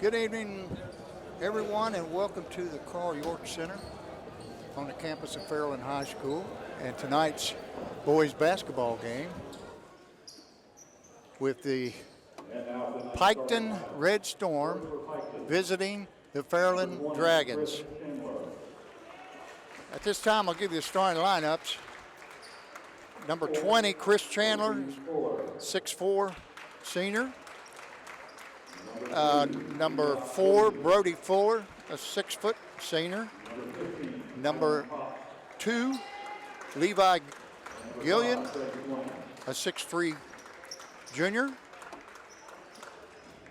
Good evening, everyone, and welcome to the Carl York Center on the campus of Fairland High School. And tonight's boys basketball game with the Piketon Red Storm visiting the Fairland Dragons. At this time, I'll give you the starting lineups. Number 20, Chris Chandler, 6'4", senior. Number 4, Brody Fuller, a 6-foot senior. Number 2, Levi Gillian, a 6'3" junior.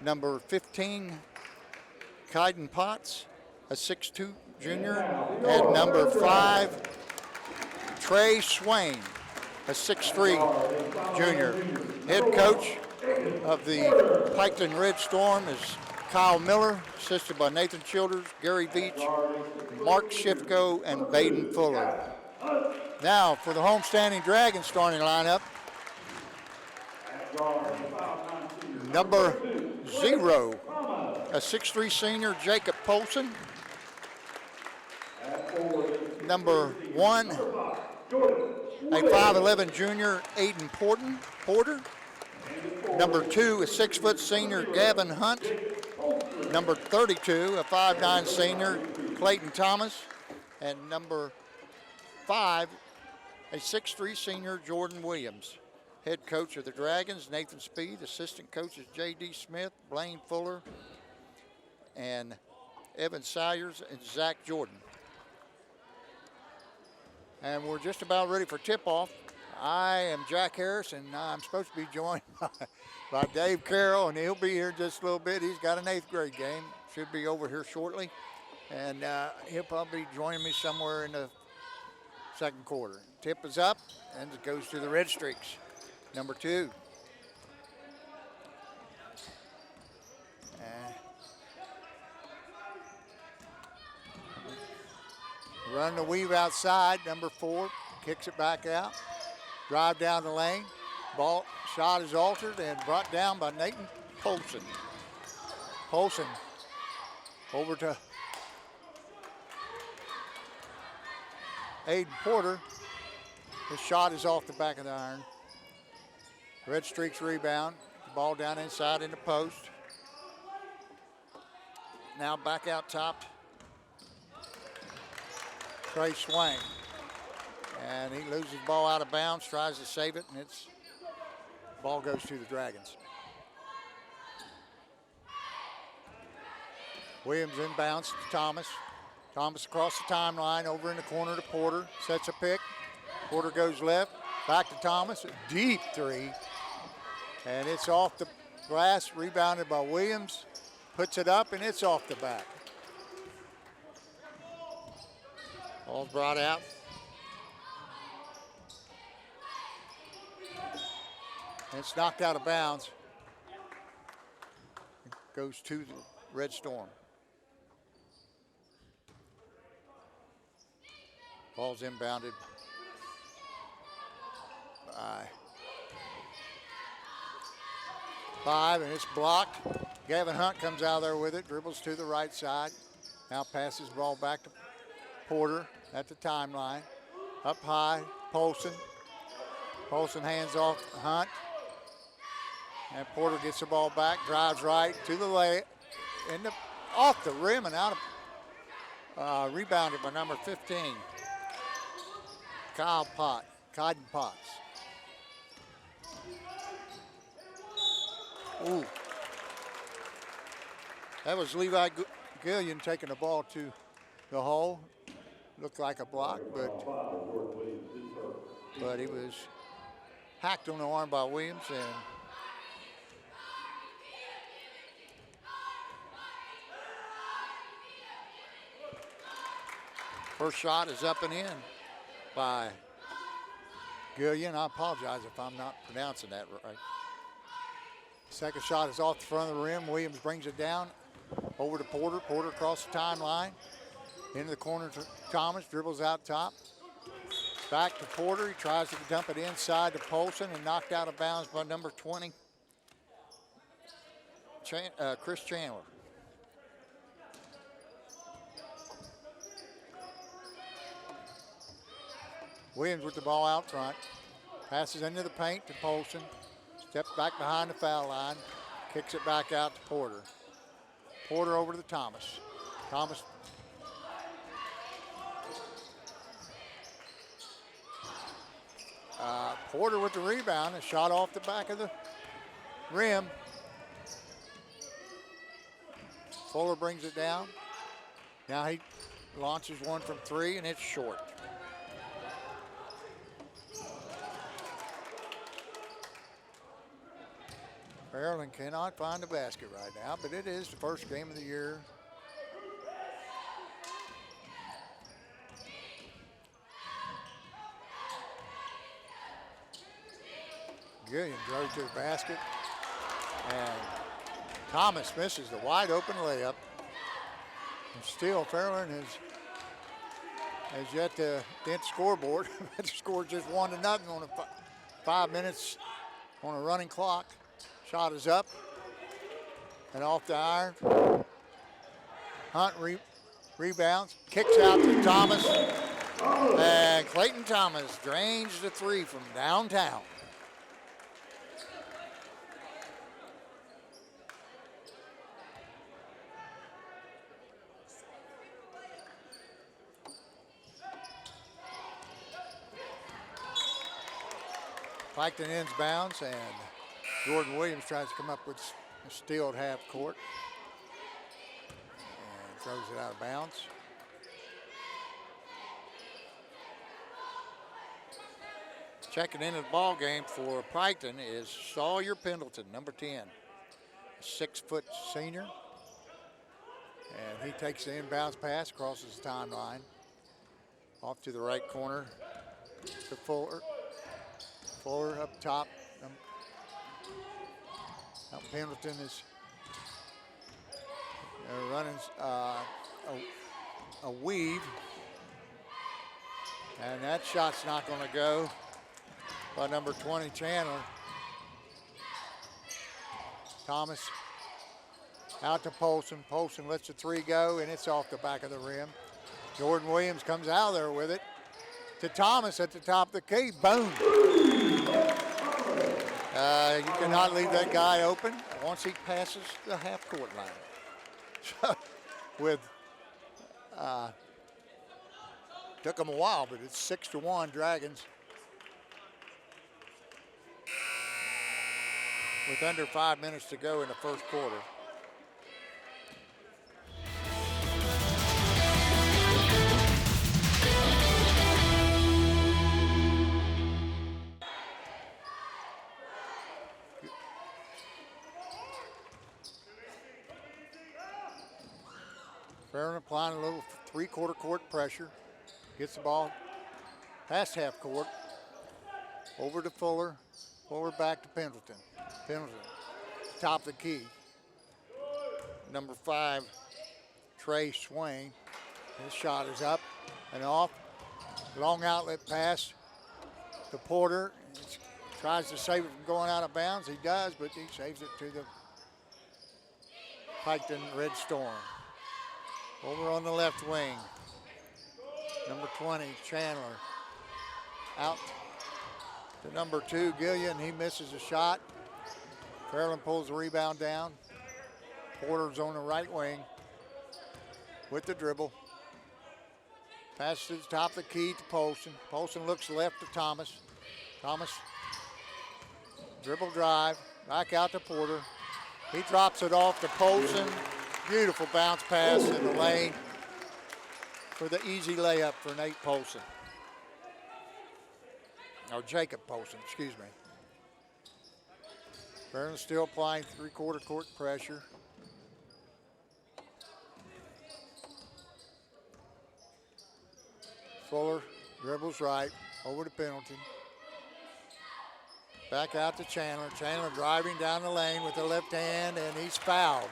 Number 15, Kaiden Potts, a 6'2" junior. And number 5, Trey Swain, a 6'3" junior. Head coach of the Piketon Red Storm is Kyle Miller, assisted by Nathan Childers, Gary Beach, Mark Shifko, and Baden Fuller. Now for the homestanding Dragons starting lineup. Number 0, a 6'3" senior, Jacob Polson. Number 1, a 5'11" junior, Aiden Porter. Number 2, a 6-foot senior, Gavin Hunt. Number 32, a 5'9" senior, Clayton Thomas. And number 5, a 6'3" senior, Jordan Williams. Head coach of the Dragons, Nathan Speed. Assistant coaches, J.D. Smith, Blaine Fuller, and Evan Salyers, and Zach Jordan. And we're just about ready for tip-off. I am Jack Harris, and I'm supposed to be joined by Dave Carroll, and he'll be here just a little bit. He's got an 8th grade game. Should be over here shortly. And he'll probably be joining me somewhere in the second quarter. Tip is up, and it goes to the Red Streaks. Number 2. Run the weave outside, number 4. Kicks it back out. Drive down the lane. Ball shot is altered and brought down by Nathan Polson. Polson over to Aiden Porter. His shot is off the back of the iron. Red Streaks rebound. Ball down inside in the post. Now back out top. Trey Swain. And he loses the ball out of bounds, tries to save it, and it's ball goes to the Dragons. Williams inbounds to Thomas. Thomas across the timeline, over in the corner to Porter. Sets a pick. Porter goes left. Back to Thomas. A deep 3. And it's off the glass, rebounded by Williams. Puts it up, and it's off the back. Ball's brought out. And it's knocked out of bounds. It goes to the Red Storm. Ball's inbounded by 5, and it's blocked. Gavin Hunt comes out there with it, dribbles to the right side. Now passes the ball back to Porter at the timeline. Up high, Polson. Polson hands off Hunt. And Porter gets the ball back, drives right to the lay, off the rim and out of, rebounded by number 15, Kaiden Potts. Ooh. That was Levi Gillian taking the ball to the hole. Looked like a block, but he was hacked on the arm by Williams, and first shot is up and in by Gillian. I apologize if I'm not pronouncing that right. Second shot is off the front of the rim. Williams brings it down over to Porter. Porter across the timeline. Into the corner to Thomas. Dribbles out top. Back to Porter. He tries to dump it inside to Polson and knocked out of bounds by number 20, Chris Chandler. Williams with the ball out front. Passes into the paint to Polson. Steps back behind the foul line. Kicks it back out to Porter. Porter over to Thomas. Thomas. Porter with the rebound. A shot off the back of the rim. Fuller brings it down. Now he launches one from three, and it's short. Fairland cannot find the basket right now, but it is the first game of the year. Gillian drove to the basket, and Thomas misses the wide open layup. And still, Fairland has yet to dent the scoreboard. They scored just 1-0 on 5 minutes on a running clock. Shot is up and off the iron. Hunt rebounds, kicks out to Thomas, and Clayton Thomas drains the three from downtown. Piketon ends bounds, and Jordan Williams tries to come up with a steal at half court and throws it out of bounds. Checking into the ball game for Piketon is Sawyer Pendleton, number 10, a 6-foot senior. And he takes the inbounds pass, crosses the timeline, off to the right corner to Fuller. Fuller up top. Pendleton is running a weave, and that shot's not going to go by number 20, Chandler. Thomas out to Polson. Polson lets the three go, and it's off the back of the rim. Jordan Williams comes out of there with it to Thomas at the top of the key. Boom. You cannot leave that guy open once he passes the half-court line. Took him a while, but it's 6-1 Dragons. With under 5 minutes to go in the first quarter. Fairland applying a little three-quarter court pressure. Gets the ball past half court. Over to Fuller. Fuller back to Pendleton. Pendleton, top of the key. Number 5, Trey Swain. His shot is up and off. Long outlet pass to Porter. He tries to save it from going out of bounds. He does, but he saves it to the Piketon Red Storm. Over on the left wing, number 20, Chandler. Out to number 2, Gillian. He misses a shot. Fairland pulls the rebound down. Porter's on the right wing with the dribble. Passes to the top of the key to Polson. Polson looks left to Thomas. Thomas, dribble drive, back out to Porter. He drops it off to Polson. Beautiful bounce pass in the lane for the easy layup for Nate Polson. Or Jacob Polson, excuse me. Fairland still applying three-quarter court pressure. Fuller dribbles right, over to Pendleton. Back out to Chandler. Chandler driving down the lane with the left hand, and he's fouled.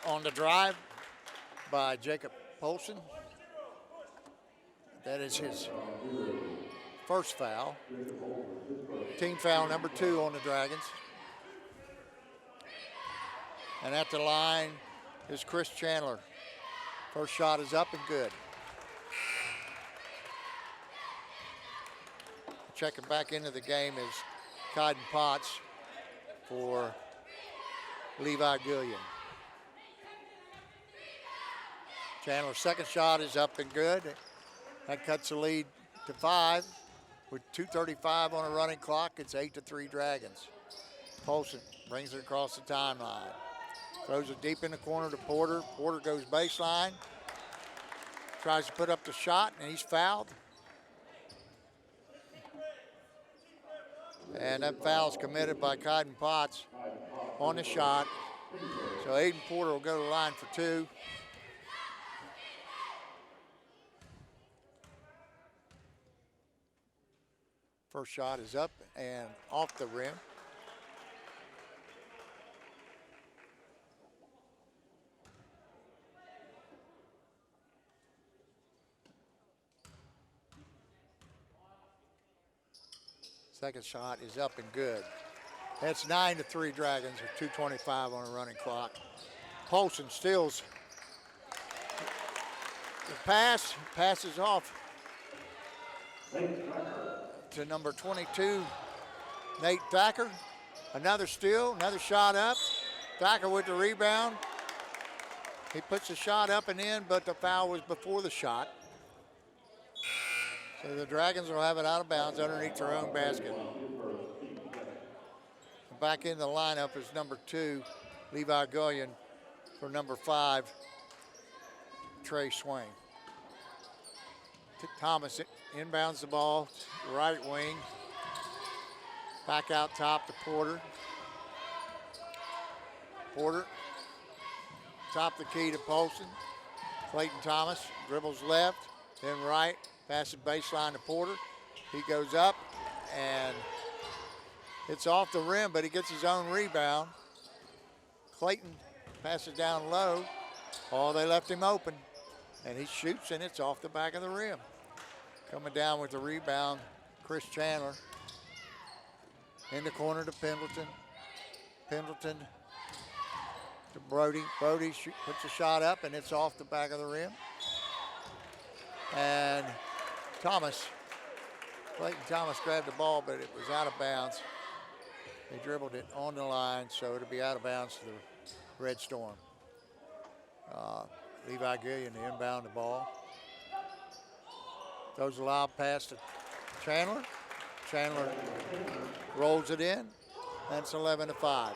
On the drive by Jacob Polson. That is his first foul. Team foul number 2 on the Dragons. And at the line is Chris Chandler. First shot is up and good. checking back into the game is Cotton Potts for Levi Gillian. Chandler's second shot is up and good. That cuts the lead to 5. With 2:35 on a running clock, it's 8-3 Dragons. Polson brings it across the timeline. Throws it deep in the corner to Porter. Porter goes baseline. Tries to put up the shot, and he's fouled. And that foul's committed by Cotton Potts on the shot. So Aiden Porter will go to the line for 2. First shot is up and off the rim. Second shot is up and good. That's 9-3 Dragons with 2:25 on a running clock. Polson steals the pass, passes off to number 22, Nate Thacker. Another steal, another shot up. Thacker with the rebound. He puts the shot up and in, but the foul was before the shot. So the Dragons will have it out of bounds underneath their own basket. Back in the lineup is number 2, Levi Gullion, for number 5, Trey Swain. Thomas inbounds the ball, right wing. Back out top to Porter. Porter, top the key to Polson. Clayton Thomas dribbles left, then right. Passes baseline to Porter. He goes up and it's off the rim, but he gets his own rebound. Clayton passes down low. Oh, they left him open. And he shoots and it's off the back of the rim. Coming down with the rebound, Chris Chandler. In the corner to Pendleton. Pendleton to Brody. Brody puts a shot up and it's off the back of the rim. And Clayton Thomas grabbed the ball, but it was out of bounds. They dribbled it on the line, so it'll be out of bounds to the Red Storm. Levi Gillian to inbound the ball. Throws a lob pass to Chandler. Chandler rolls it in. That's 11-5.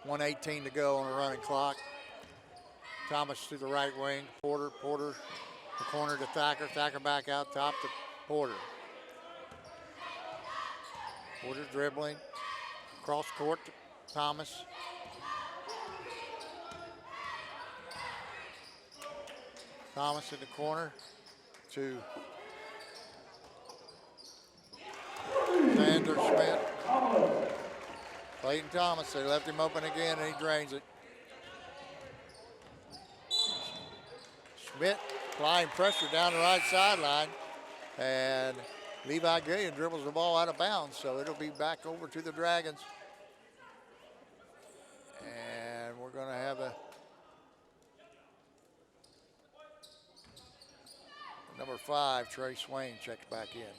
1:18 to go on the running clock. Thomas to the right wing. Porter the corner to Thacker. Thacker back out top to Porter. Porter dribbling. Cross court to Thomas. Thomas in the corner to Xander Schmidt. Clayton Thomas, they left him open again and he drains it. Schmidt applying pressure down the right sideline, and Levi Gillian dribbles the ball out of bounds, so it'll be back over to the Dragons. And we're going to have a number 5, Trey Swain, checks back in.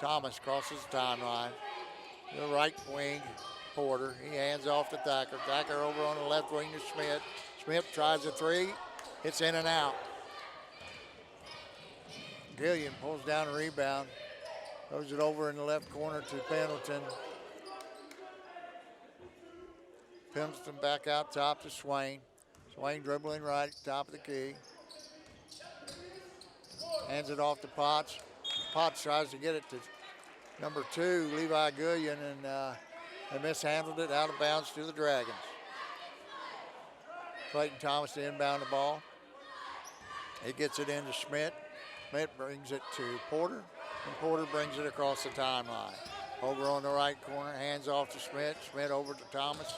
Thomas crosses the timeline. The right wing, Porter. He hands off to Thacker. Thacker over on the left wing to Schmidt. Schmidt tries a 3. It's in and out. Gillian pulls down a rebound. Throws it over in the left corner to Pendleton. Pendleton back out top to Swain. Swain dribbling right, top of the key. Hands it off to Potts. Potts tries to get it to number 2, Levi Gillian, and they mishandled it out of bounds to the Dragons. Clayton Thomas to inbound the ball. He gets it into Schmidt. Schmidt brings it to Porter, and Porter brings it across the timeline. Over on the right corner, hands off to Schmidt. Schmidt over to Thomas.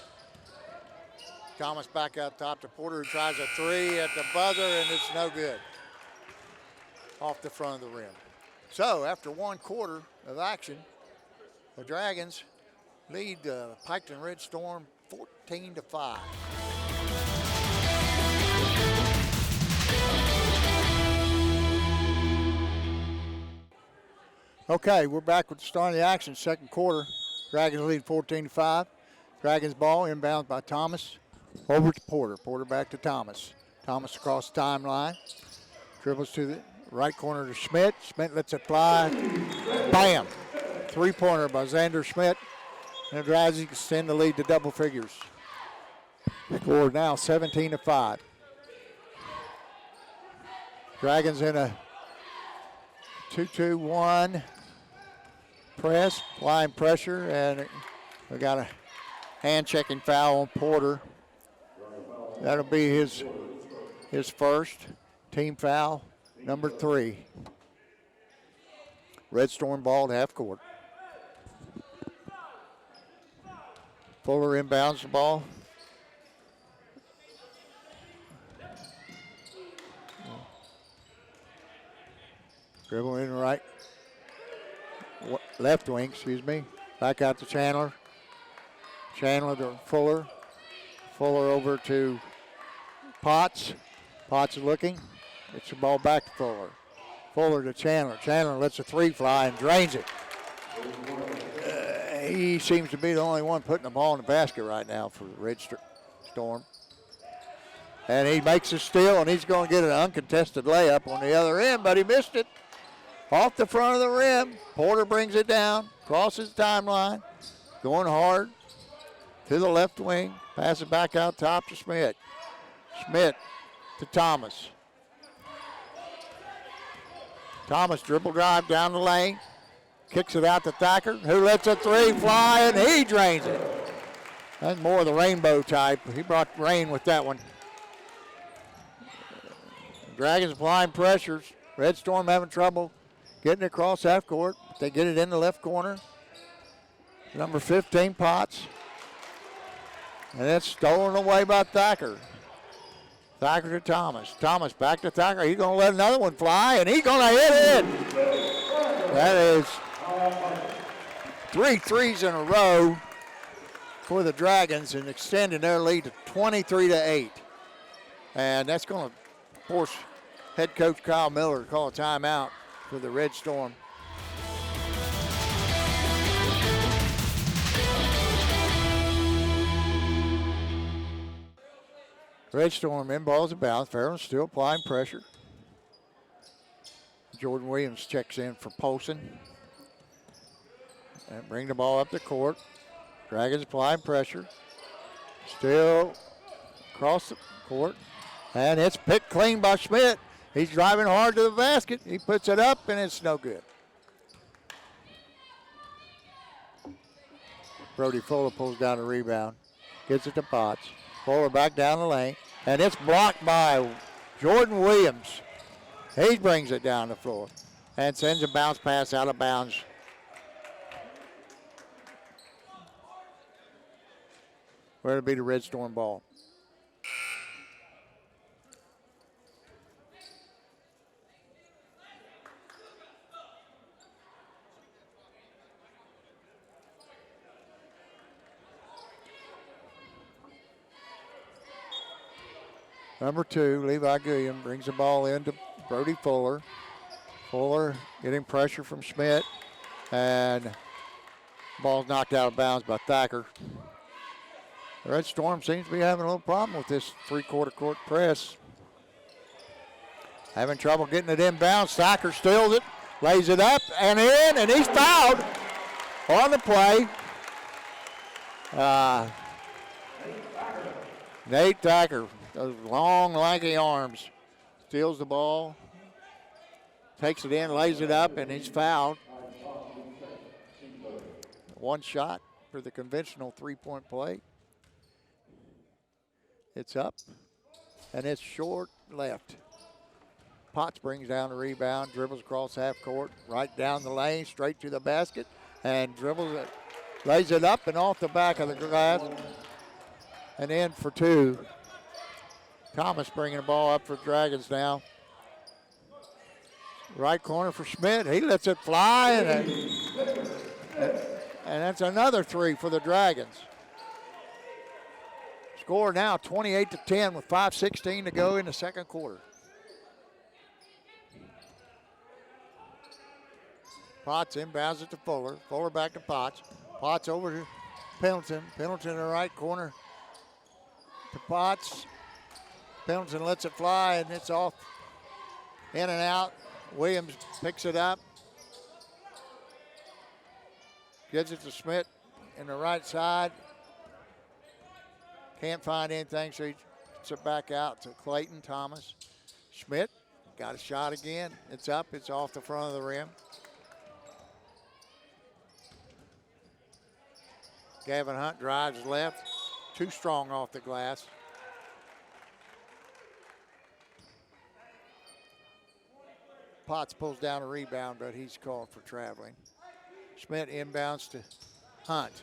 Thomas back out top to Porter, who tries a 3 at the buzzer, and it's no good. Off the front of the rim. So after 1 quarter of action, the Dragons lead the Piketon Red Storm 14-5. Okay, we're back with the start of the action, second quarter. Dragons lead 14-5. Dragons ball inbound by Thomas. Over to Porter. Porter back to Thomas. Thomas across the timeline. Dribbles to the right corner to Schmidt. Schmidt lets it fly. Bam! Three-pointer by Xander Schmidt. And the Dragons extend the lead to double figures. Score now 17-5. Dragons in a 2-2-1 press, line pressure, and we got a hand-checking foul on Porter. That'll be his first team foul, number 3. Red Storm ball at half court. Fuller inbounds the ball. Dribble in the left wing, Back out to Chandler. Chandler to Fuller. Fuller over to Potts. Potts is looking. Gets the ball back to Fuller. Fuller to Chandler. Chandler lets a three fly and drains it. He seems to be the only one putting the ball in the basket right now for the Red Storm. And he makes a steal, and he's going to get an uncontested layup on the other end, but he missed it. Off the front of the rim. Porter brings it down, crosses the timeline, going hard to the left wing. Pass it back out top to Schmidt. Schmidt to Thomas. Thomas dribble drive down the lane. Kicks it out to Thacker, who lets a three fly, and he drains it. That's more of the rainbow type. He brought rain with that one. Dragons applying pressures. Red Storm having trouble getting across half court. They get it in the left corner. Number 15, Potts. And it's stolen away by Thacker. Thacker to Thomas. Thomas back to Thacker. He's going to let another one fly, and he's going to hit it. That is 3 threes in a row for the Dragons and extending their lead to 23-8. And that's going to force head coach Kyle Miller to call a timeout for the Red Storm. Red Storm inbounds about. Fairland still applying pressure. Jordan Williams checks in for Polson. And bring the ball up the court. Dragons applying pressure. Still across the court. And it's picked clean by Schmidt. He's driving hard to the basket. He puts it up, and it's no good. Brody Fuller pulls down a rebound. Gets it to Potts. Fuller back down the lane. And it's blocked by Jordan Williams. He brings it down the floor and sends a bounce pass out of bounds. Where to be the Red Storm ball. Number 2, Levi Gilliam brings the ball in to Brody Fuller. Fuller getting pressure from Schmidt. And the ball's knocked out of bounds by Thacker. The Red Storm seems to be having a little problem with this three-quarter court press. Having trouble getting it inbounds. Thacker steals it, lays it up and in, and he's fouled on the play. Nate Thacker. Those long, lanky arms. Steals the ball. Takes it in, lays it up, and he's fouled. One shot for the conventional three-point play. It's up, and it's short left. Potts brings down the rebound, dribbles across half court, right down the lane, straight to the basket, and dribbles it, lays it up and off the back of the glass, and in for 2. Thomas bringing the ball up for Dragons now. Right corner for Schmidt. He lets it fly, and that's another 3 for the Dragons. Score now 28-10 with 5:16 to go in the second quarter. Potts inbounds it to Fuller. Fuller back to Potts. Potts over to Pendleton. Pendleton in the right corner to Potts. Pendleton lets it fly, and it's off in and out. Williams picks it up. Gives it to Schmidt in the right side. Can't find anything, so he gets it back out to Clayton Thomas. Schmidt got a shot again. It's up. It's off the front of the rim. Gavin Hunt drives left. Too strong off the glass. Potts pulls down a rebound, but he's called for traveling. Schmidt inbounds to Hunt.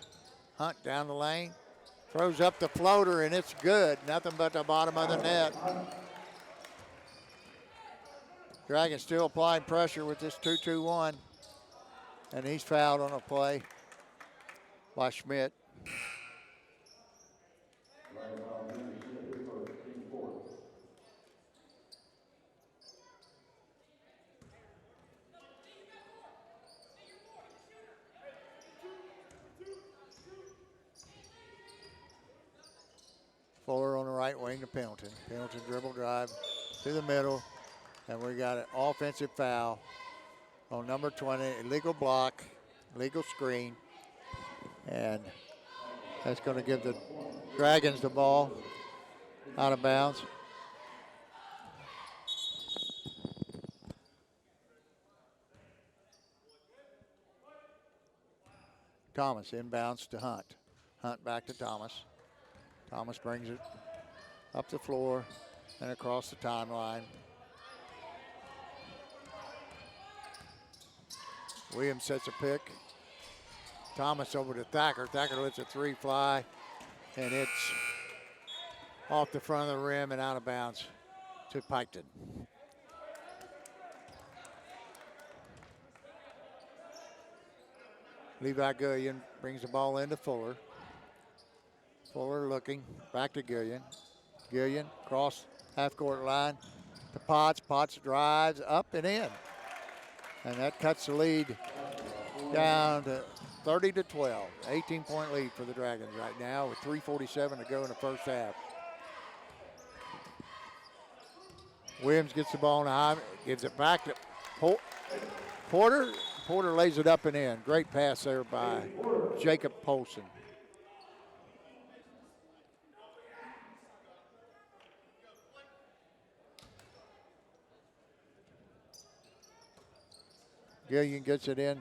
Hunt down the lane. Throws up the floater, and it's good. Nothing but the bottom of the net. Dragons still applying pressure with this 2-2-1. And he's fouled on a play by Schmidt. Fuller on the right wing to Pendleton. Pendleton dribble drive to the middle. And we got an offensive foul on number 20. Illegal block, illegal screen. And that's going to give the Dragons the ball out of bounds. Thomas inbounds to Hunt. Hunt back to Thomas. Thomas brings it up the floor and across the timeline. Williams sets a pick. Thomas over to Thacker. Thacker lets a three fly, and it's off the front of the rim and out of bounds to Piketon. Levi Gillian brings the ball into Fuller. Fuller looking, back to Gillian. Gillian cross half-court line to Potts. Potts drives up and in. And that cuts the lead down to 30-12. 18-point lead for the Dragons right now with 3:47 to go in the first half. Williams gets the ball in the high, gives it back to Porter. Porter lays it up and in. Great pass there by Jacob Polson. Gillian gets it in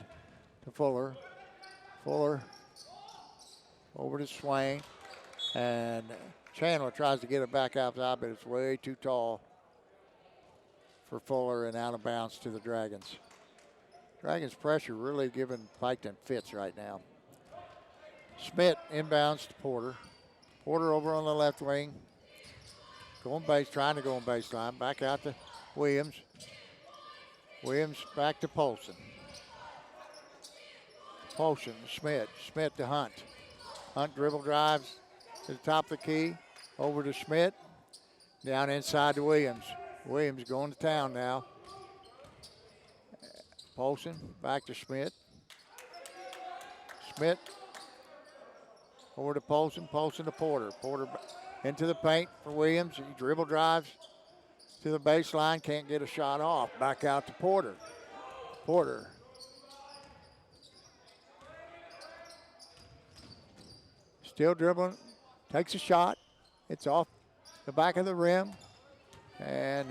to Fuller. Fuller over to Swain. And Chandler tries to get it back outside, but it's way too tall for Fuller and out of bounds to the Dragons. Dragons pressure really giving Piketon fits right now. Schmidt inbounds to Porter. Porter over on the left wing. Trying to go on baseline. Back out to Williams. Williams back to Polson. Polson to Schmidt. Schmidt to Hunt. Hunt dribble drives to the top of the key. Over to Schmidt. Down inside to Williams. Williams going to town now. Polson back to Schmidt. Schmidt over to Polson. Polson to Porter. Porter into the paint for Williams. He dribble drives to the baseline. Can't get a shot off. Back out to Porter. Porter. Still dribbling. Takes a shot. It's off the back of the rim. And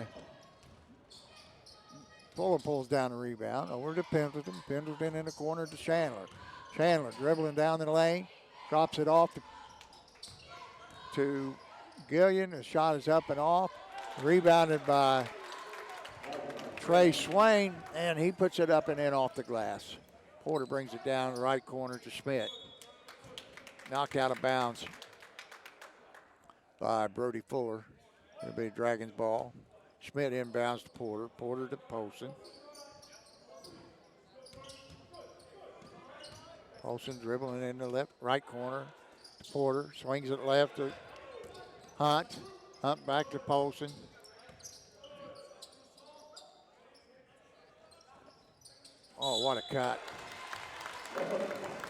Fuller pulls down the rebound over to Pendleton. Pendleton in the corner to Chandler. Chandler dribbling down the lane. Drops it off to Gillian. The shot is up and off. Rebounded by Trey Swain. And he puts it up and in off the glass. Porter brings it down the right corner to Schmidt. Knocked out of bounds by Brody Fuller. It'll be a Dragons ball. Schmidt inbounds to Porter. Porter to Polson. Polson dribbling in the left, right corner to Porter. Swings it left to Hunt. Hunt back to Polson. Oh, what a cut.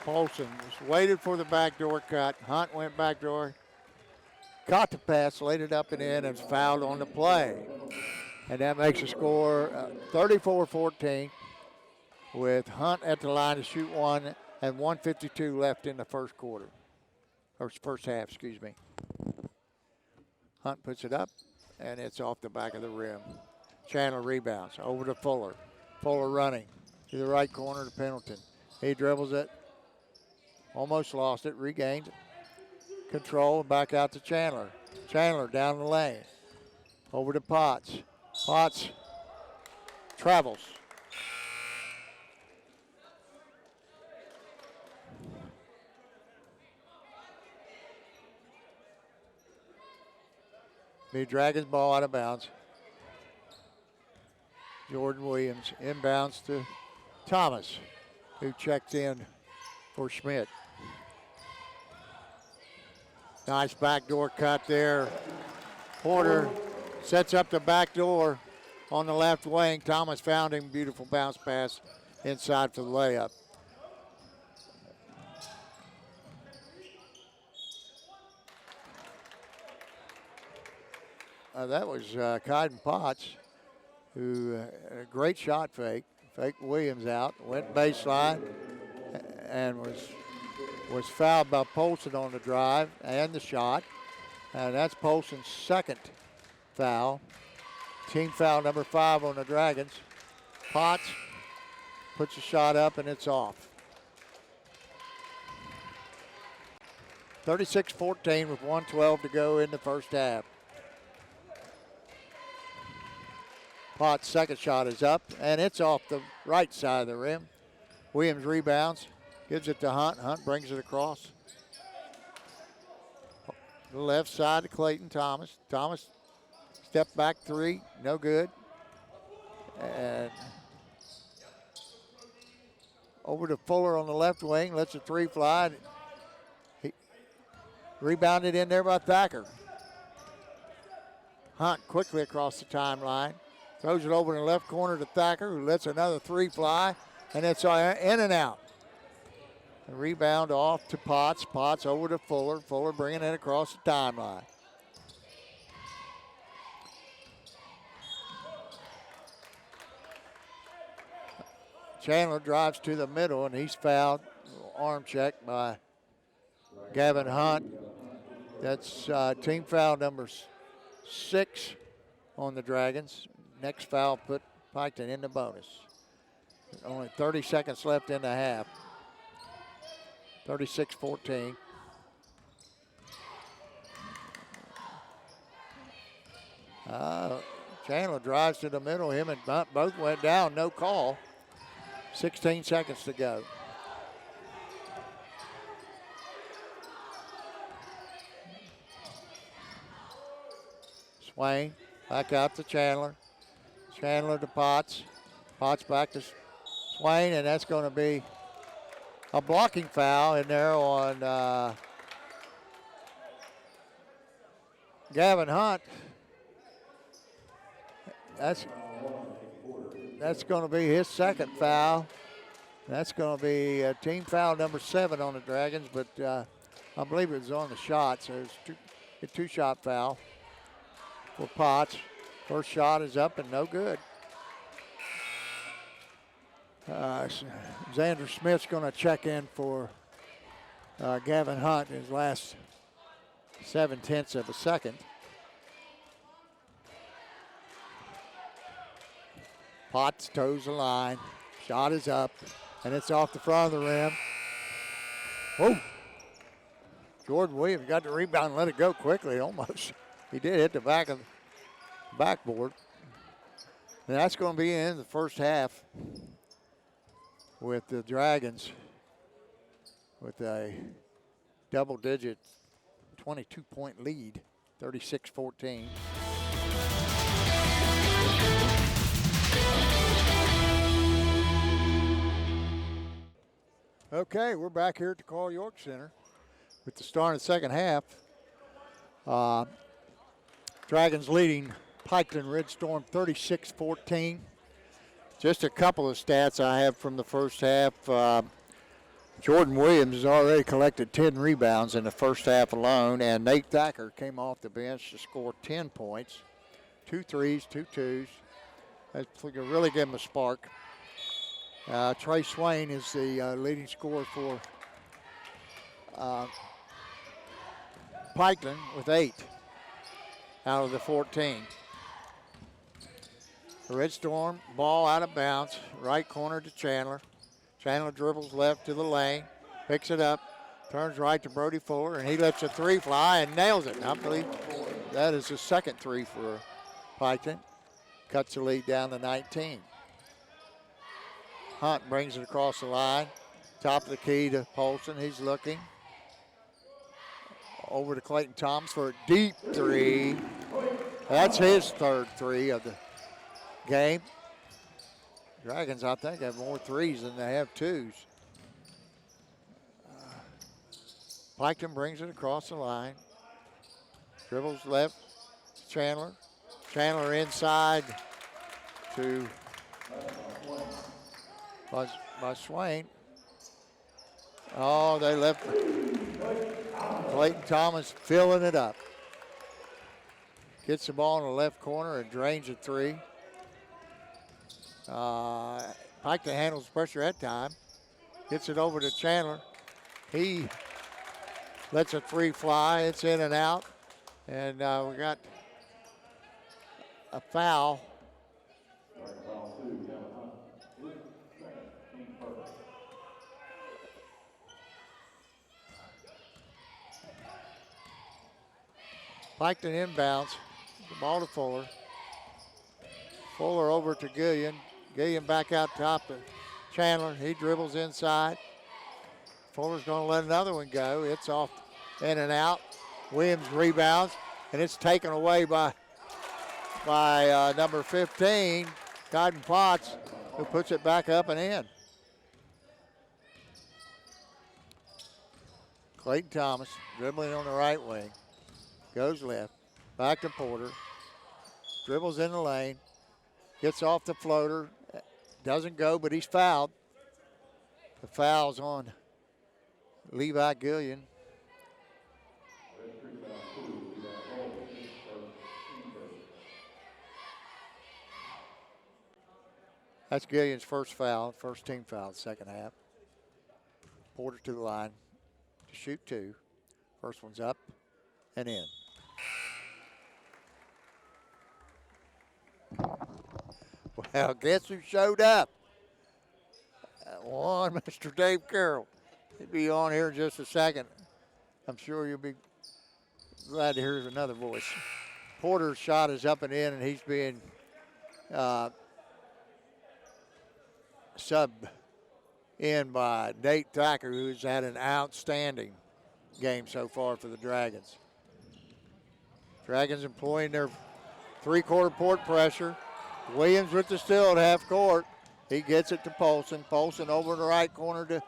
Polson just waited for the backdoor cut. Hunt went backdoor, caught the pass, laid it up and in, and fouled on the play. And that makes the score 34-14 with Hunt at the line to shoot one and 1:52 left in the first quarter, or first half, excuse me. Hunt puts it up, and it's off the back of the rim. Chandler rebounds over to Fuller. Fuller running to the right corner to Pendleton. He dribbles it, almost lost it, regained control, and back out to Chandler. Chandler down the lane, over to Potts. Potts travels. The Dragons ball out of bounds. Jordan Williams inbounds to Thomas, who checked in for Schmidt. Nice backdoor cut there. Porter sets up the back door on the left wing. Thomas found him. Beautiful bounce pass inside for the layup. That was Kyden Potts, who a great shot fake. Faked Williams out, went baseline, and was fouled by Polson on the drive and the shot. And that's Polson's second foul. Team foul number 5 on the Dragons. Potts puts a shot up and it's off. 36-14 with 1:12 to go in the first half. Potts' second shot is up and it's off the right side of the rim. Williams rebounds, gives it to Hunt. Hunt brings it across. The left side to Clayton Thomas. Thomas step back three, no good. And over to Fuller on the left wing, lets a three fly. He rebounded in there by Thacker. Hunt quickly across the timeline. Throws it over in the left corner to Thacker, who lets another three fly, and it's in and out. A rebound off to Potts. Potts over to Fuller. Fuller bringing it across the timeline. Chandler drives to the middle, and he's fouled. Arm check by Gavin Hunt. That's team foul number 6 on the Dragons. Next foul put Piketon in the bonus. Only 30 seconds left in the half. 36-14. Chandler drives to the middle. Him and Hunt both went down. No call. 16 seconds to go. Swain back out to Chandler. Chandler to Potts. Potts back to Swain, and that's going to be a blocking foul in there on Gavin Hunt. That's going to be his second foul. That's going to be team foul number 7 on the Dragons, but I believe it was on the shot, so it's a two-shot foul for Potts. First shot is up and no good. Xander Smith's going to check in for Gavin Hunt in his last 0.7 of a second. Potts toes the line. Shot is up, and it's off the front of the rim. Whoa. Jordan Williams got the rebound and let it go quickly almost. He did hit the back of the backboard. And that's going to be in the first half with the Dragons with a double-digit 22-point lead, 36-14. Okay, we're back here at the Carl York Center with the start of the second half. Dragons leading Piketon Red Storm 36-14. Just a couple of stats I have from the first half. Jordan Williams has already collected 10 rebounds in the first half alone, and Nate Thacker came off the bench to score 10 points. 2 threes, 2 twos. That's going to really give him a spark. Trey Swain is the leading scorer for Piketon with 8 out of the 14. The Red Storm, ball out of bounds, right corner to Chandler. Chandler dribbles left to the lane, picks it up, turns right to Brody Fuller, and he lets a 3 fly and nails it. I believe that is his second 3 for Piketon. Cuts the lead down to 19. Hunt brings it across the line. Top of the key to Polson. He's looking. Over to Clayton Thomas for a deep 3. That's his third 3 of the game. Dragons, I think, have more 3s than they have 2s. Piketon brings it across the line. Dribbles left. Chandler. Chandler inside to by Swain. Oh, they left Clayton Thomas filling it up. Gets the ball in the left corner and drains a 3. Piketon handles pressure that time. Gets it over to Chandler. He lets a 3 fly. It's in and out. And we got a foul. Piketon inbounds. The ball to Fuller. Fuller over to Gillian. Gillian back out top to Chandler. He dribbles inside. Fuller's going to let another one go. It's off in and out. Williams rebounds, and it's taken away by number 15, Cotton Potts, who puts it back up and in. Clayton Thomas dribbling on the right wing. Goes left. Back to Porter. Dribbles in the lane. Gets off the floater. Doesn't go, but he's fouled. The foul's on Levi Gillian. That's Gillian's first foul, first team foul, second half. Porter to the line to shoot 2. First one's up and in. Well, guess who showed up? One, Mr. Dave Carroll. He'll be on here in just a second. I'm sure you'll be glad to hear another voice. Porter's shot is up and in, and he's being subbed in by Nate Thacker, who's had an outstanding game so far for the Dragons. Dragons employing their 3-quarter court pressure. Williams with the steal at half court. He gets it to Polson. Polson over in the right corner to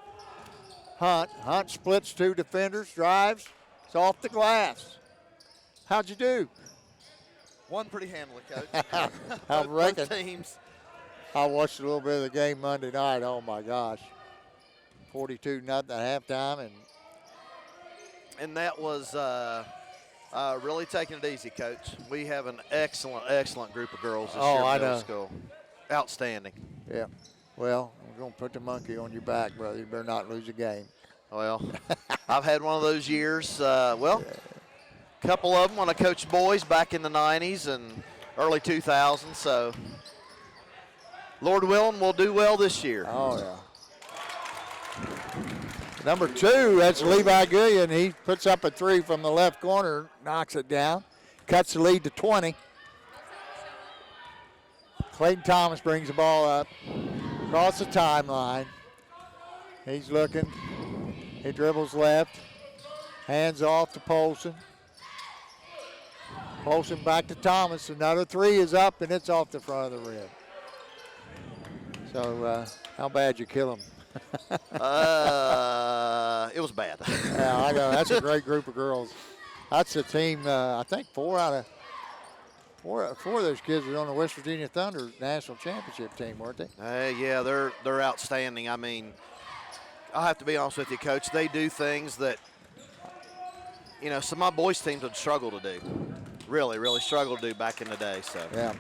Hunt. Hunt splits 2 defenders, drives. It's off the glass. How'd you do? Won pretty handily, Coach. I reckon. Both teams. I watched a little bit of the game Monday night. Oh, my gosh. 42-0 at halftime. And that was really taking it easy, Coach. We have an excellent, excellent group of girls this year at middle school. Outstanding. Yeah. Well, we're going to put the monkey on your back, brother. You better not lose a game. Well, I've had one of those years. A couple of them when I coached boys back in the 90s and early 2000s. So, Lord willing, we'll do well this year. Oh, yeah. Number 2, that's Levi Gillian. He puts up a 3 from the left corner, knocks it down, cuts the lead to 20. Clayton Thomas brings the ball up across the timeline. He's looking. He dribbles left. Hands off to Polson. Polson back to Thomas. Another 3 is up, and it's off the front of the rim. So how bad you kill him? It was bad. Yeah, I know. That's a great group of girls. That's a team, I think, 4 out Four of those kids were on the West Virginia Thunder national championship team, weren't they? Yeah, they're outstanding. I mean, I'll have to be honest with you, Coach. They do things that, some of my boys' teams would struggle to do. Really, really struggle to do back in the day. So. Yeah.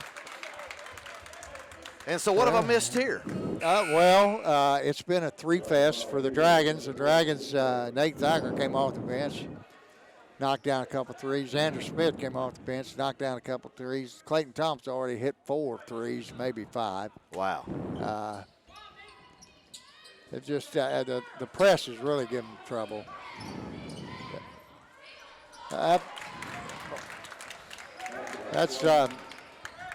And so what have I missed here? It's been a three-fest for the Dragons. The Dragons, Nate Thacker came off the bench, knocked down a couple threes. Xander Smith came off the bench, knocked down a couple threes. Clayton Thompson already hit 4 threes, maybe 5. Wow. It just the press is really giving them trouble. That's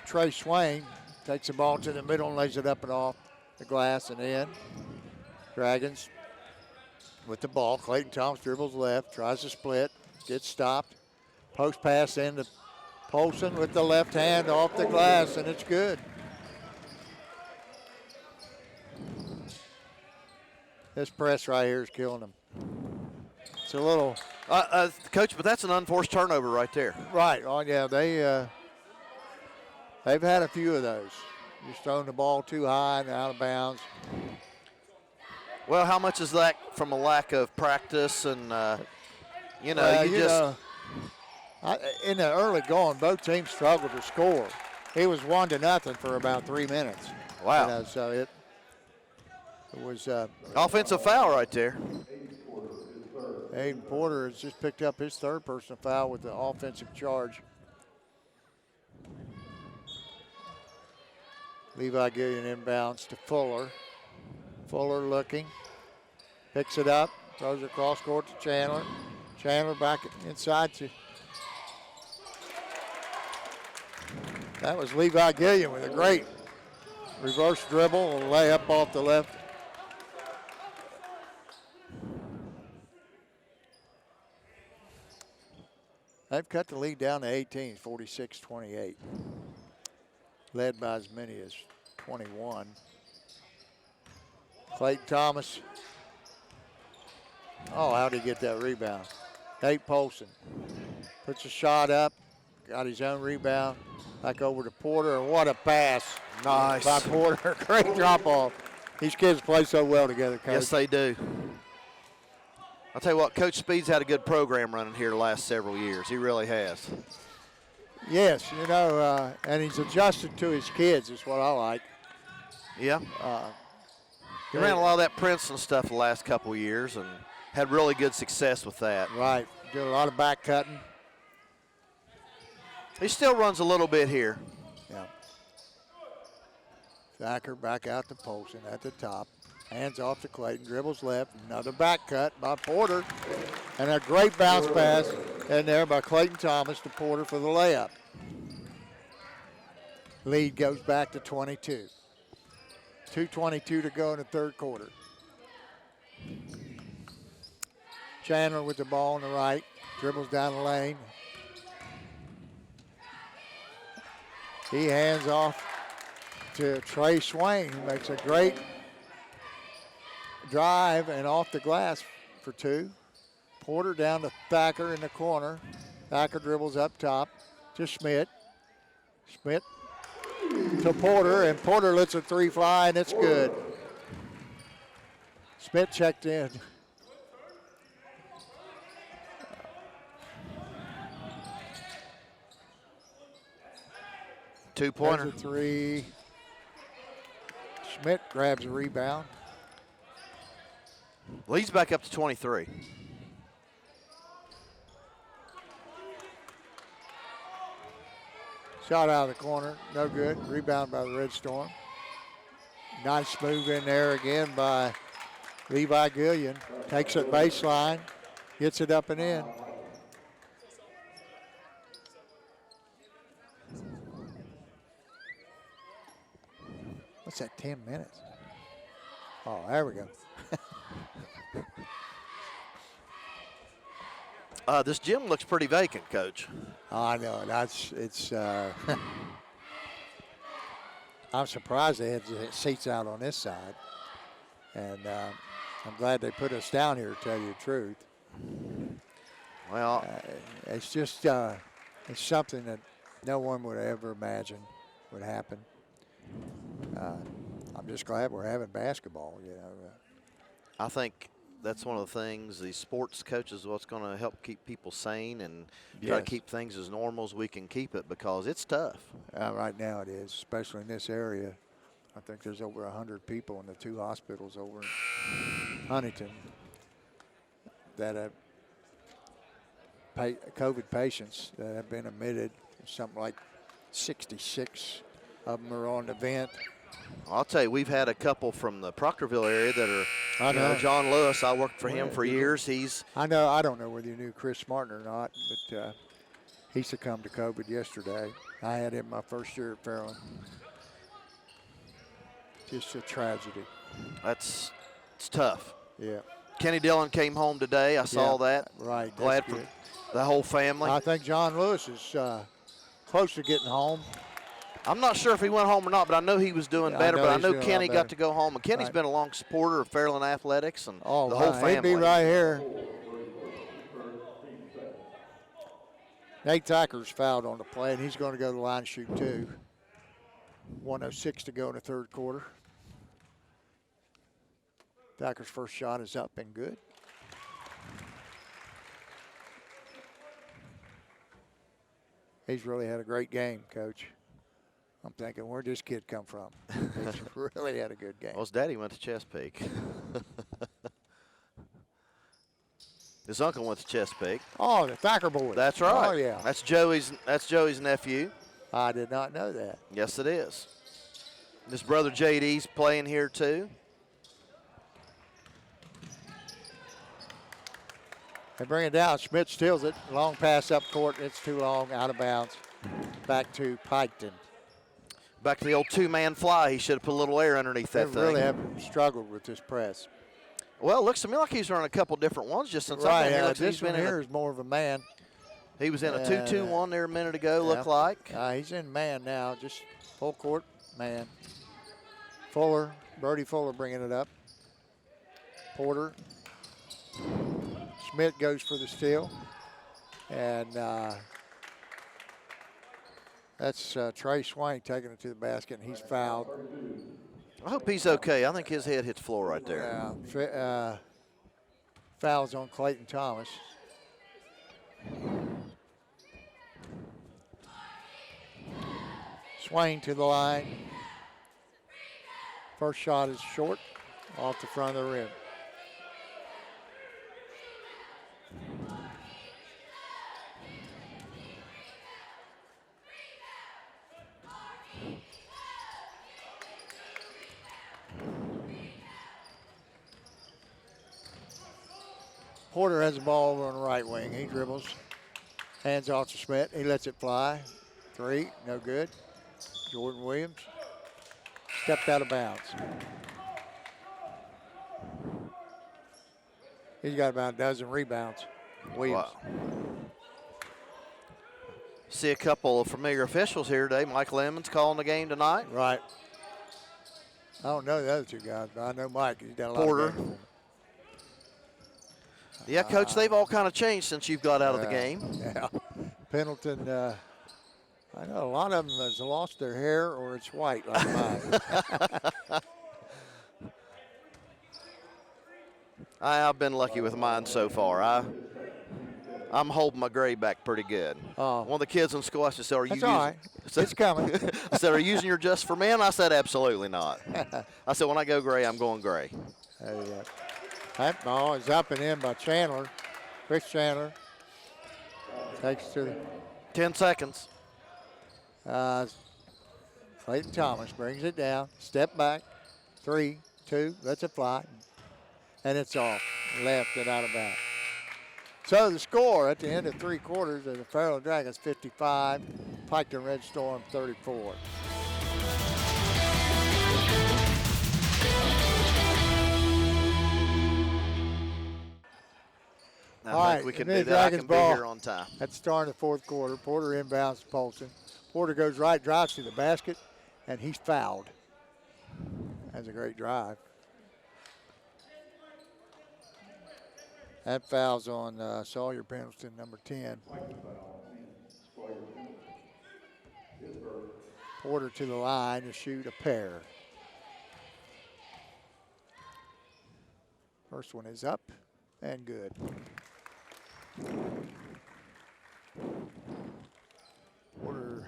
Trey Swain. Takes the ball to the middle and lays it up and off the glass and in. Dragons with the ball. Clayton Thompson dribbles left, tries to split, gets stopped. Post pass into Polson with the left hand off the glass, and it's good. This press right here is killing them. It's a little. Coach, but that's an unforced turnover right there. Right. Oh, yeah, they've had a few of those. Just throwing the ball too high and out of bounds. Well, how much is that from a lack of practice and, in the early going, both teams struggled to score. It was 1-0 for about 3 minutes. Wow. So it was. Offensive foul right there. Aiden Porter has just picked up his third personal foul with the offensive charge. Levi Gillian inbounds to Fuller. Fuller looking, picks it up, throws it across court to Chandler. Chandler back inside to. That was Levi Gillian with a great reverse dribble and layup off the left. They've cut the lead down to 18, 46-28. Led by as many as 21. Clayton Thomas. Oh, how'd he get that rebound? Nate Polson puts a shot up, got his own rebound, back over to Porter, and what a pass. Nice. By Porter. Great drop off. These kids play so well together, Coach. Yes, they do. I'll tell you what, Coach Speed's had a good program running here the last several years. He really has. Yes, and he's adjusted to his kids is what I like. Yeah. He ran a lot of that Princeton stuff the last couple of years and had really good success with that. Right. Did a lot of back cutting. He still runs a little bit here. Yeah. Thacker back out to Polson at the top. Hands off to Clayton, dribbles left. Another back cut by Porter. And a great bounce pass in there by Clayton Thomas to Porter for the layup. Lead goes back to 22. 2:22 to go in the third quarter. Chandler with the ball on the right. Dribbles down the lane. He hands off to Trey Swain, who makes a great drive and off the glass for 2. Porter down to Thacker in the corner. Thacker dribbles up top to Schmidt. Schmidt to Porter, and Porter lets a 3 fly, and it's good. Schmidt checked in. Two-pointer. There's a 3. Schmidt grabs a rebound. Leads back up to 23. Shot out of the corner, no good. Rebound by the Red Storm. Nice move in there again by Levi Gillian. Takes it baseline, gets it up and in. What's that, 10 minutes? Oh, there we go. This gym looks pretty vacant, Coach. I know, I'm surprised they had the seats out on this side. And I'm glad they put us down here, to tell you the truth. Well, It's just, it's something that no one would ever imagine would happen. I'm just glad we're having basketball, you know. I think that's one of the things, these sports coaches, what's going to help keep people sane and try to Yes. keep things as normal as we can keep it, because it's tough. Right now it is, especially in this area. I think there's over 100 people in the 2 hospitals over in Huntington that have COVID patients that have been admitted. Something like 66 of them are on the vent. I'll tell you, we've had a couple from the Proctorville area that are, I know. John Lewis, I worked for him for years. I don't know whether you knew Chris Martin or not, but he succumbed to COVID yesterday. I had him my first year at Fairland. Just a tragedy. It's tough. Yeah. Kenny Dillon came home today. I saw that. Right. Glad that's for good. the whole family. I think John Lewis is close to getting home. I'm not sure if he went home or not, but I know he was doing better. But I he's know doing a lot Kenny better. got to go home. And Kenny's Right. been a long supporter of Fairland Athletics and Oh, the wow. whole family. He'd be right here. Nate Thacker's fouled on the play, and he's going to go to the line and shoot 2. 1:06 to go in the third quarter. Thacker's first shot is up and good. He's really had a great game, Coach. I'm thinking, where'd this kid come from? He's really had a good game. Well, his daddy went to Chesapeake. His uncle went to Chesapeake. Oh, the Thacker boy. That's right. Oh, yeah. That's Joey's nephew. I did not know that. Yes, it is. His brother JD's playing here too. They bring it down. Schmidt steals it. Long pass up court. It's too long, out of bounds. Back to Piketon. Back to the old 2-man fly. He should have put a little air underneath They that thing. really have struggled with this press. Well, it looks to me like he's running a couple different ones just since I've Right, been here. Looks like this he's been one in here is more of a man. he was in a 2-2-1 there a minute ago, looked like. He's in man now, just full court man. Fuller, Brody Fuller bringing it up. Porter. Schmidt goes for the steal. And that's Trey Swain taking it to the basket, and he's fouled. I hope he's okay. I think his head hits the floor right there. Fouls on Clayton Thomas. Swain to the line. First shot is short, off the front of the rim. Porter has the ball over on the right wing. He dribbles, hands off to Schmidt. He lets it fly. 3, no good. Jordan Williams stepped out of bounds. He's got about a dozen rebounds. Williams. Wow. See a couple of familiar officials here today. Mike Lemon's calling the game tonight. Right. I don't know the other 2 guys, but I know Mike. He's done a lot Porter. of games for me. Yeah, Coach, they've all kind of changed since you've got out of the game. Yeah. Pendleton, I know a lot of them has lost their hair or it's white like mine. I've been lucky with mine so far. I'm holding my gray back pretty good. Oh. One of the kids in school, I said, "So are you That's using?" all right. It's coming. I said, "Are you using your Just for Men?" I said, "Absolutely not." I said, "When I go gray, I'm going gray." There you go. That ball is up and in by Chandler. Chris Chandler takes to the 10 seconds. Clayton Thomas brings it down. Step back. 3, 2. Lets it fly. And it's off. Left and out of bounds. So the score at the end of 3 quarters is the Fairland Dragons 55, Piketon Red Storm 34. I think we can do that. I can be here on time. At the start of the 4th quarter, Porter inbounds to Polson. Porter goes right, drives to the basket, and he's fouled. That's a great drive. That foul's on Sawyer Pendleton, number 10. Porter to the line to shoot a pair. First one is up and good. Porter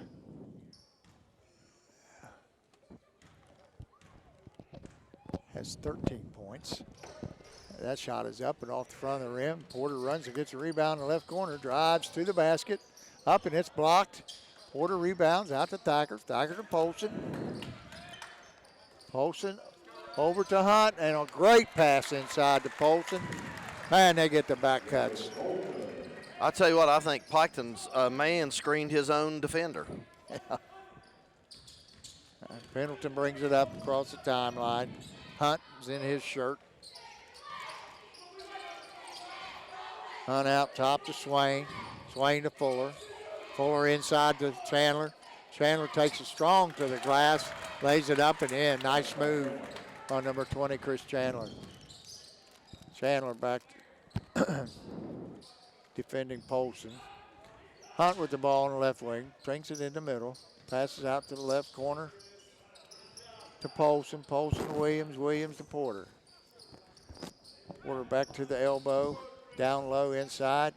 has 13 points. That shot is up and off the front of the rim. Porter runs and gets a rebound in the left corner, drives to the basket, up and it's blocked. Porter rebounds out to Thacker. Thacker to Polson. Polson over to Hunt, and a great pass inside to Polson. Man, they get the back cuts. I'll tell you what, I think Piketon's man screened his own defender. Pendleton brings it up across the timeline. Hunt is in his shirt. Hunt out top to Swain. Swain to Fuller. Fuller inside to Chandler. Chandler takes it strong to the glass, lays it up and in. Nice move on number 20, Chris Chandler. Chandler back defending Polson. Hunt with the ball in the left wing, brings it in the middle, passes out to the left corner to Polson. Polson to Williams, Williams to Porter. Porter back to the elbow, down low inside,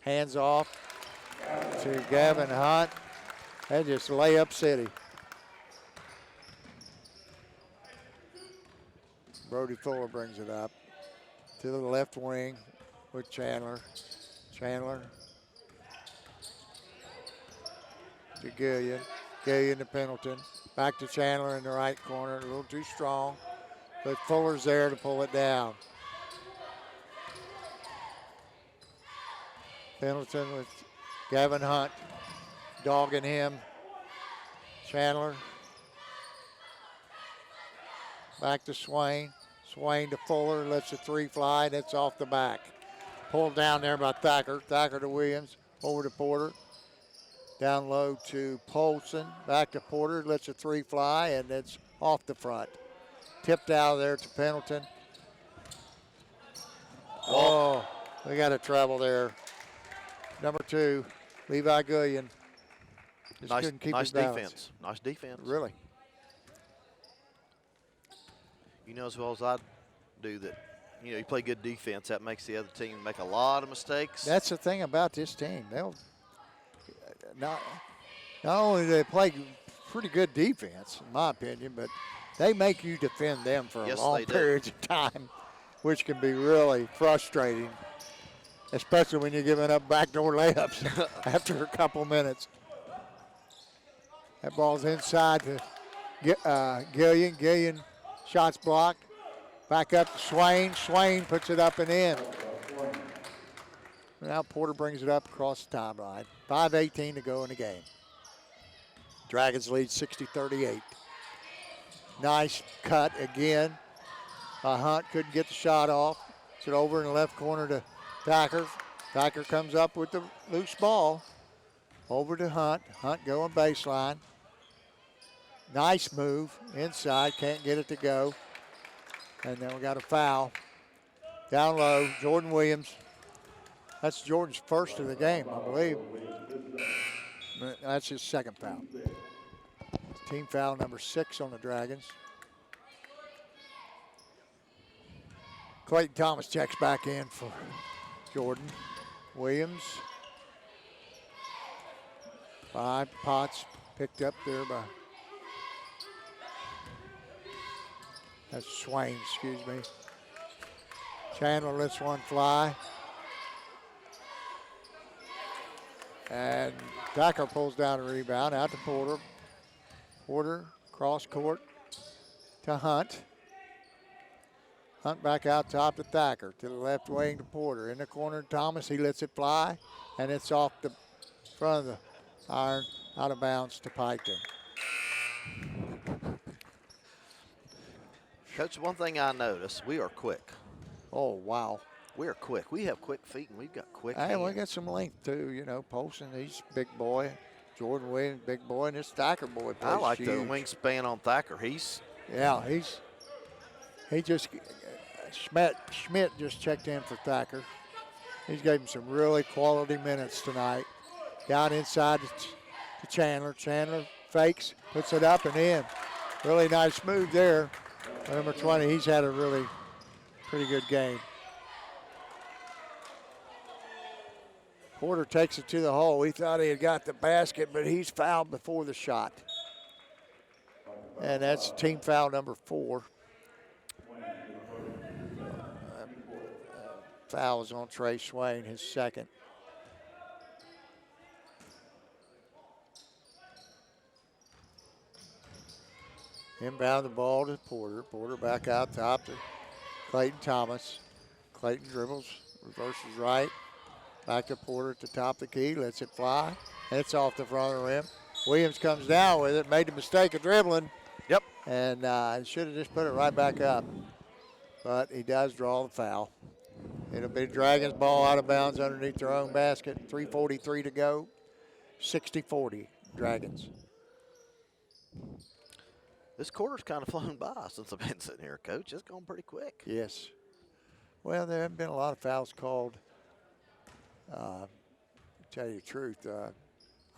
hands off to Gavin Hunt. That just layup city. Brody Fuller brings it up to the left wing with Chandler. Chandler to Gillian. Gillian to Pendleton. Back to Chandler in the right corner. A little too strong, but Fuller's there to pull it down. Pendleton with Gavin Hunt dogging him. Chandler back to Swain. Swain to Fuller, lets the three fly, and it's off the back. Pulled down there by Thacker. Thacker to Williams, over to Porter. Down low to Polson, back to Porter, lets the three fly, and it's off the front. Tipped out of there to Pendleton. Oh, we got a trouble there. Number 2, Levi Gillian. Just couldn't keep his balance. Defense. Nice defense. Really. You know as well as I do that, you play good defense, that makes the other team make a lot of mistakes. That's the thing about this team. They'll not only do they play pretty good defense, in my opinion, but they make you defend them for long periods of time, which can be really frustrating, especially when you're giving up backdoor layups after a couple minutes. That ball's inside to Gillian. Gillian, shots blocked. Back up to Swain. Swain puts it up and in. Now Porter brings it up across the timeline. 5:18 to go in the game. Dragons lead 60-38. Nice cut again. Hunt couldn't get the shot off. It's it over in the left corner to Thacker. Thacker comes up with the loose ball. Over to Hunt. Hunt going baseline. Nice move inside. Can't get it to go. And then we got a foul. Down low, Jordan Williams. That's Jordan's first of the game, I believe. That's his second foul. Team foul number 6 on the Dragons. Clayton Thomas checks back in for Jordan. Williams. 5 pots picked up there by, that's Swain, excuse me. Chandler lets one fly. And Thacker pulls down a rebound out to Porter. Porter cross court to Hunt. Hunt back out top to Thacker. To the left wing to Porter. In the corner, Thomas, he lets it fly. And it's off the front of the iron, out of bounds to Piketon. Coach, one thing I noticed, we are quick. Oh, wow. We are quick. We have quick feet, and we've got quick Hey, hands. we got some length, too. You know, Polson, he's a big boy. Jordan Williams, big boy. And this Thacker boy plays I like huge. the wingspan on Thacker. Yeah, he just, Schmidt just checked in for Thacker. He's gave him some really quality minutes tonight. Down inside to Chandler. Chandler fakes, puts it up and in. Really nice move there. Number 20, he's had a really pretty good game. Porter takes it to the hole. We thought he had got the basket, but he's fouled before the shot. And that's team foul number 4. Foul is on Trey Swain, his second. Inbound the ball to Porter. Porter back out top to Clayton Thomas. Clayton dribbles, reverses right. Back to Porter at the top of the key, lets it fly. And it's off the front of the rim. Williams comes down with it, made the mistake of dribbling. Yep. And should have just put it right back up. But he does draw the foul. It'll be Dragons ball out of bounds underneath their own basket. 3:43 to go. 60-40 Dragons. This quarter's kind of flown by since I've been sitting here, Coach. It's going pretty quick. Yes. Well, there haven't been a lot of fouls called. To tell you the truth,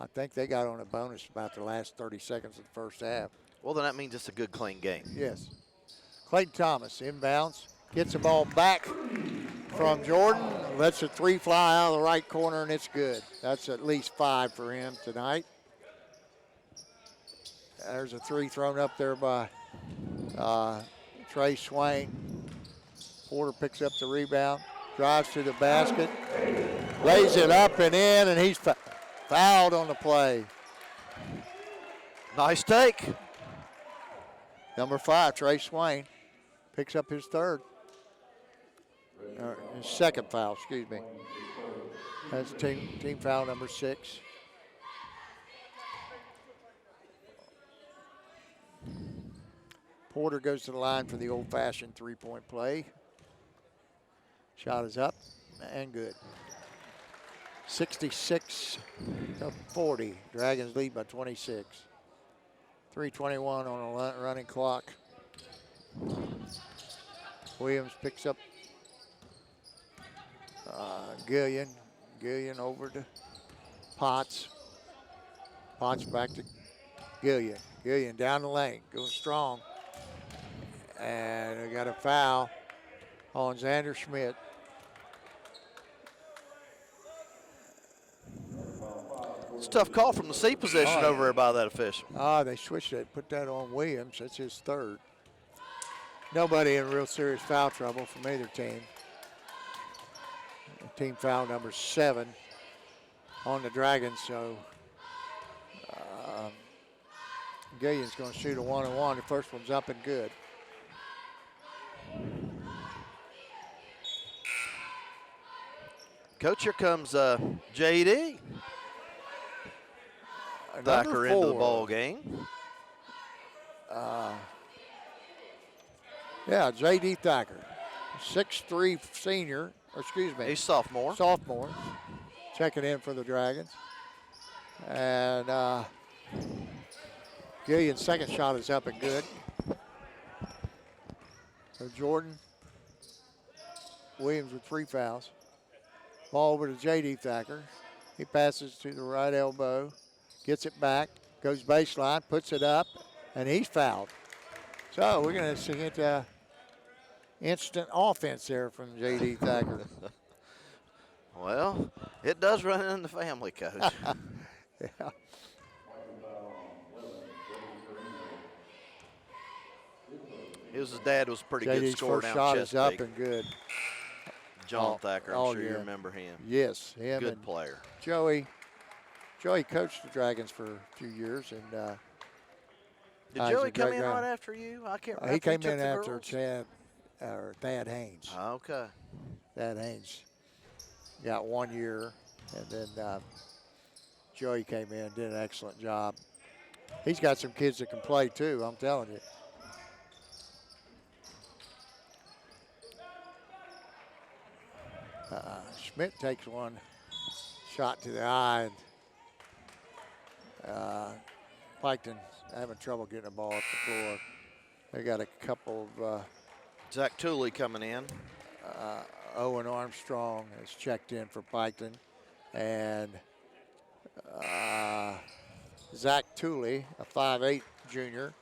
I think they got on a bonus about the last 30 seconds of the first half. Well, then that means it's a good, clean game. Yes. Clayton Thomas inbounds, gets the ball back from Jordan, lets a 3 fly out of the right corner, and it's good. That's at least 5 for him tonight. There's a 3 thrown up there by Trey Swain. Porter picks up the rebound, drives to the basket, lays it up and in, and he's fouled on the play. Nice take. Number 5, Trey Swain, picks up his third. His second foul, excuse me. That's team foul number 6. Porter goes to the line for the old-fashioned 3-point play. Shot is up and good. 66-40. Dragons lead by 26. 3:21 on a running clock. Williams picks up Gillian. Gillian over to Potts. Potts back to Gillian. Gillian down the lane, going strong. And we got a foul on Xander Schmidt. It's a tough call from the seat position over there by that official. They switched it, put that on Williams. That's his third. Nobody in real serious foul trouble from either team. Team foul number 7 on the Dragons, so Gillian's going to shoot a 1-on-1. The first one's up and good. Coach, here comes JD. Thacker into the ball game. Yeah, J.D. Thacker, 6'3" senior, or excuse me. He's sophomore. Sophomore, checking in for the Dragons. And Gillian's second shot is up and good. So Jordan Williams with 3 fouls. Ball over to J.D. Thacker. He passes to the right elbow, gets it back, goes baseline, puts it up, and he's fouled. So we're going to get instant offense there from J.D. Thacker. Well, it does run in the family, Coach. Yeah. His dad was a pretty good JD's scorer first down shot is up Chesapeake. and good. John Thacker, I'm sure you remember him. Yes, him Good and player. Joey coached the Dragons for a few years, and Did Joey come in right after you? I can't remember. he came in after Thad Haynes. Okay. Thad Haynes got 1 year, and then Joey came in, did an excellent job. He's got some kids that can play too, I'm telling you. Schmidt takes one shot to the eye, and Piketon having trouble getting the ball off the floor. They got a couple of Zach Tooley coming in. Owen Armstrong has checked in for Piketon, and Zach Tooley, a 5'8 junior.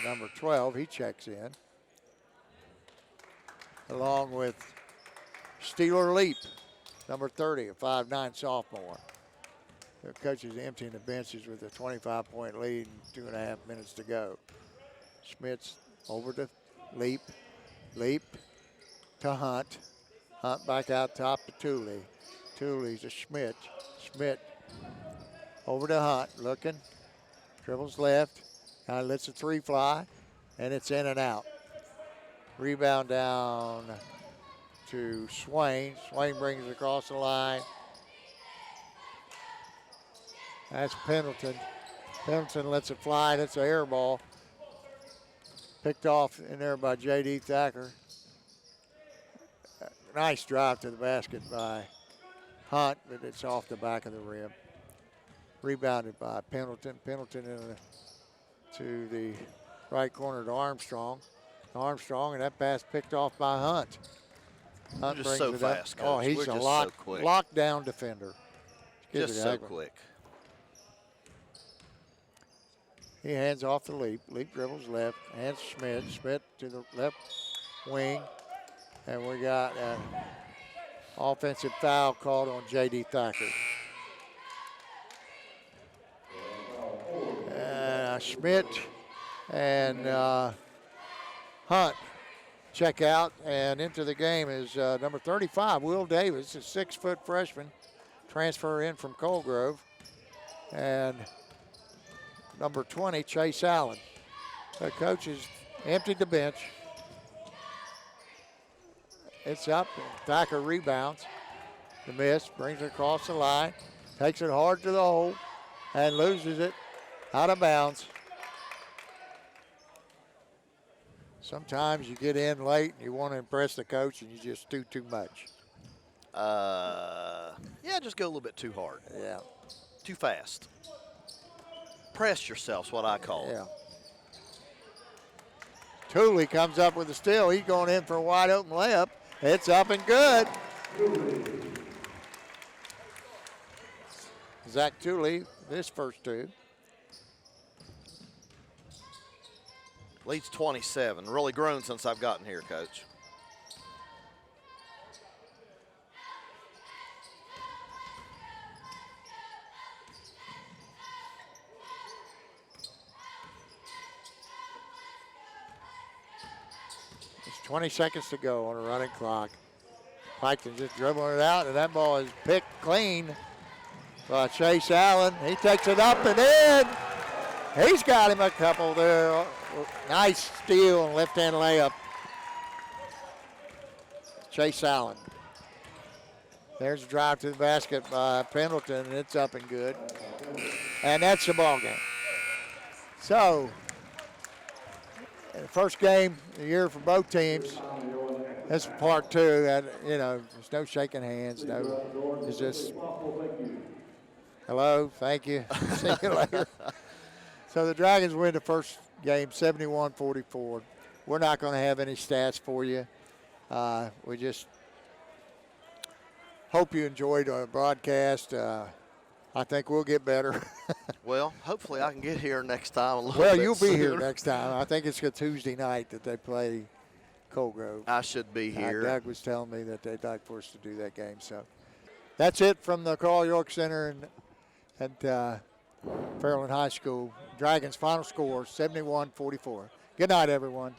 Number 12, he checks in. Along with Steeler Leap, number 30, a 5'9 sophomore. The coach is emptying the benches with a 25-point lead and 2.5 minutes to go. Schmidt's over to Leap. Leap to Hunt. Hunt back out top to Tooley. Tooley to Schmidt. Schmidt over to Hunt, looking. Dribbles left. Now lets a three fly, and it's in and out. Rebound down to Swain. Swain brings it across the line. That's Pendleton. Pendleton lets it fly. That's an air ball. Picked off in there by J.D. Thacker. Nice drive to the basket by Hunt, but it's off the back of the rim. Rebounded by Pendleton. Pendleton to the right corner to Armstrong. Armstrong, and that pass picked off by Hunt. Hunt just so fast, Coach. Oh, he's We're a just so quick. lockdown defender. Just so quick. He hands off the Leap. Leap dribbles left. Hands Schmidt. Schmidt to the left wing. And we got an offensive foul called on J.D. Thacker. Schmidt and Hunt check out, and into the game is number 35, Will Davis, a 6-foot freshman, transfer in from Colegrove, and number 20, Chase Allen. The coach has emptied the bench. It's up, and Thacker rebounds. The miss, brings it across the line, takes it hard to the hole, and loses it out of bounds. Sometimes you get in late and you want to impress the coach and you just do too much. Yeah, just go a little bit too hard. Yeah. Too fast. Press yourself is what I call it. Yeah. Tooley comes up with a steal. He's going in for a wide open layup. It's up and good. Zach Tooley, his first two. Leads 27. Really grown since I've gotten here, Coach. There's 20 seconds to go on a running clock. Piketon just dribbling it out, and that ball is picked clean by Chase Allen. He takes it up and in. He's got him a couple there. Nice steal and left-hand layup. Chase Allen. There's a drive to the basket by Pendleton, and it's up and good. And that's the ball game. So, the first game of the year for both teams. That's part two. And, you know, there's no shaking hands. No, it's just hello, thank you, see you later. So the Dragons win the first game 71-44. We're not going to have any stats for you. We just hope you enjoyed our broadcast. I think we'll get better. Well, hopefully I can get here next time a little bit Well, you'll be here sooner. next time. I think it's a Tuesday night that they play Colegrove. I should be here. Doug was telling me that they'd like for us to do that game. So that's it from the Carl York Center and Fairland High School. Dragons final score 71-44. Good night, everyone.